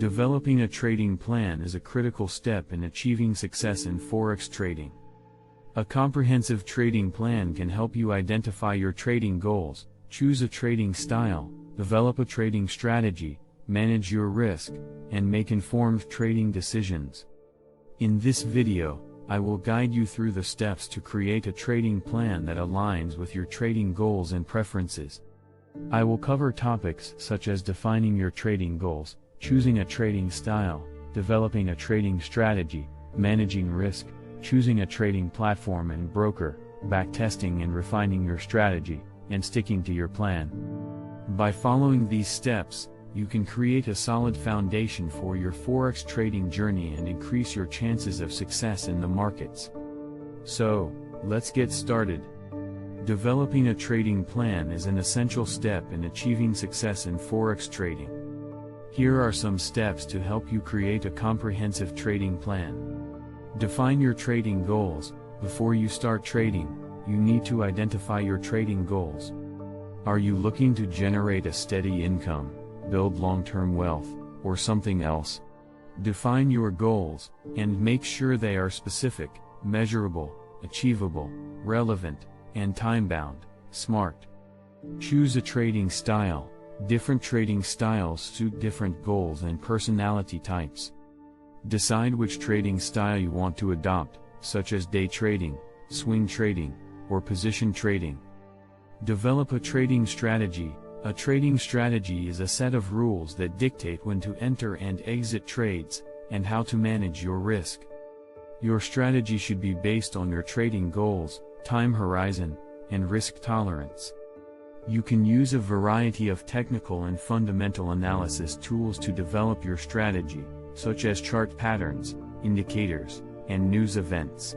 Developing a trading plan is a critical step in achieving success in Forex trading. A comprehensive trading plan can help you identify your trading goals, choose a trading style, develop a trading strategy, manage your risk, and make informed trading decisions. In this video, I will guide you through the steps to create a trading plan that aligns with your trading goals and preferences. I will cover topics such as defining your trading goals, choosing a trading style, developing a trading strategy, managing risk, choosing a trading platform and broker, backtesting and refining your strategy, and sticking to your plan. By following these steps, you can create a solid foundation for your Forex trading journey and increase your chances of success in the markets. So, let's get started. Developing a trading plan is an essential step in achieving success in Forex trading. Here are some steps to help you create a comprehensive trading plan. Define your trading goals. Before you start trading, you need to identify your trading goals. Are you looking to generate a steady income, build long-term wealth, or something else? Define your goals, and make sure they are specific, measurable, achievable, relevant, and time-bound. Smart. Choose a trading style. Different trading styles suit different goals and personality types. Decide which trading style you want to adopt, such as day trading, swing trading, or position trading. Develop a trading strategy. A trading strategy is a set of rules that dictate when to enter and exit trades, and how to manage your risk. Your strategy should be based on your trading goals, time horizon, and risk tolerance. You can use a variety of technical and fundamental analysis tools to develop your strategy, such as chart patterns, indicators, and news events.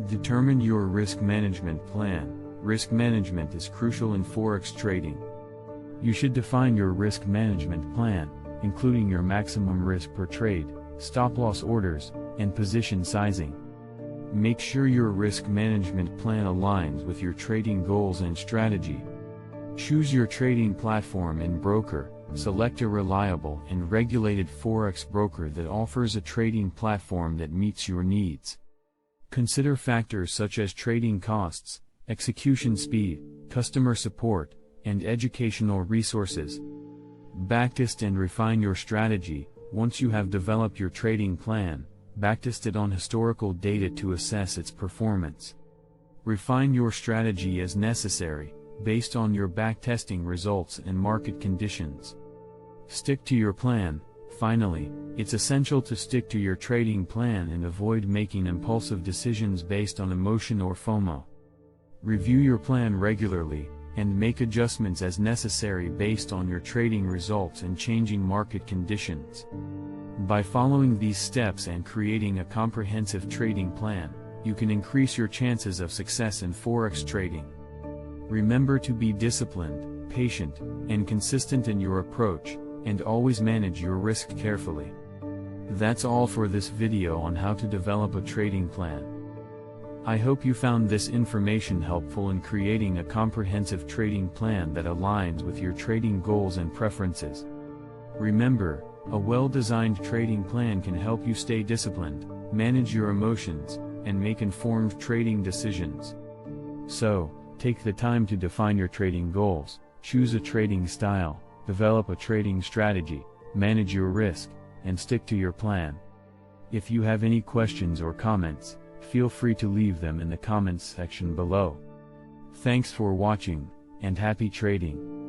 Determine your risk management plan. Risk management is crucial in Forex trading. You should define your risk management plan, including your maximum risk per trade, stop-loss orders, and position sizing. Make sure your risk management plan aligns with your trading goals and strategy. Choose your trading platform and broker. Select a reliable and regulated Forex broker that offers a trading platform that meets your needs. Consider factors such as trading costs, execution speed, customer support, and educational resources. Backtest and refine your strategy. Once you have developed your trading plan, backtest it on historical data to assess its performance. Refine your strategy as necessary, based on your backtesting results and market conditions. Stick to your plan. Finally, it's essential to stick to your trading plan and avoid making impulsive decisions based on emotion or FOMO. Review your plan regularly, and make adjustments as necessary based on your trading results and changing market conditions. By following these steps and creating a comprehensive trading plan, you can increase your chances of success in Forex trading. Remember to be disciplined, patient, and consistent in your approach, and always manage your risk carefully. That's all for this video on how to develop a trading plan. I hope you found this information helpful in creating a comprehensive trading plan that aligns with your trading goals and preferences. Remember, a well-designed trading plan can help you stay disciplined, manage your emotions, and make informed trading decisions. So, take the time to define your trading goals, choose a trading style, develop a trading strategy, manage your risk, and stick to your plan. If you have any questions or comments, feel free to leave them in the comments section below. Thanks for watching, and happy trading.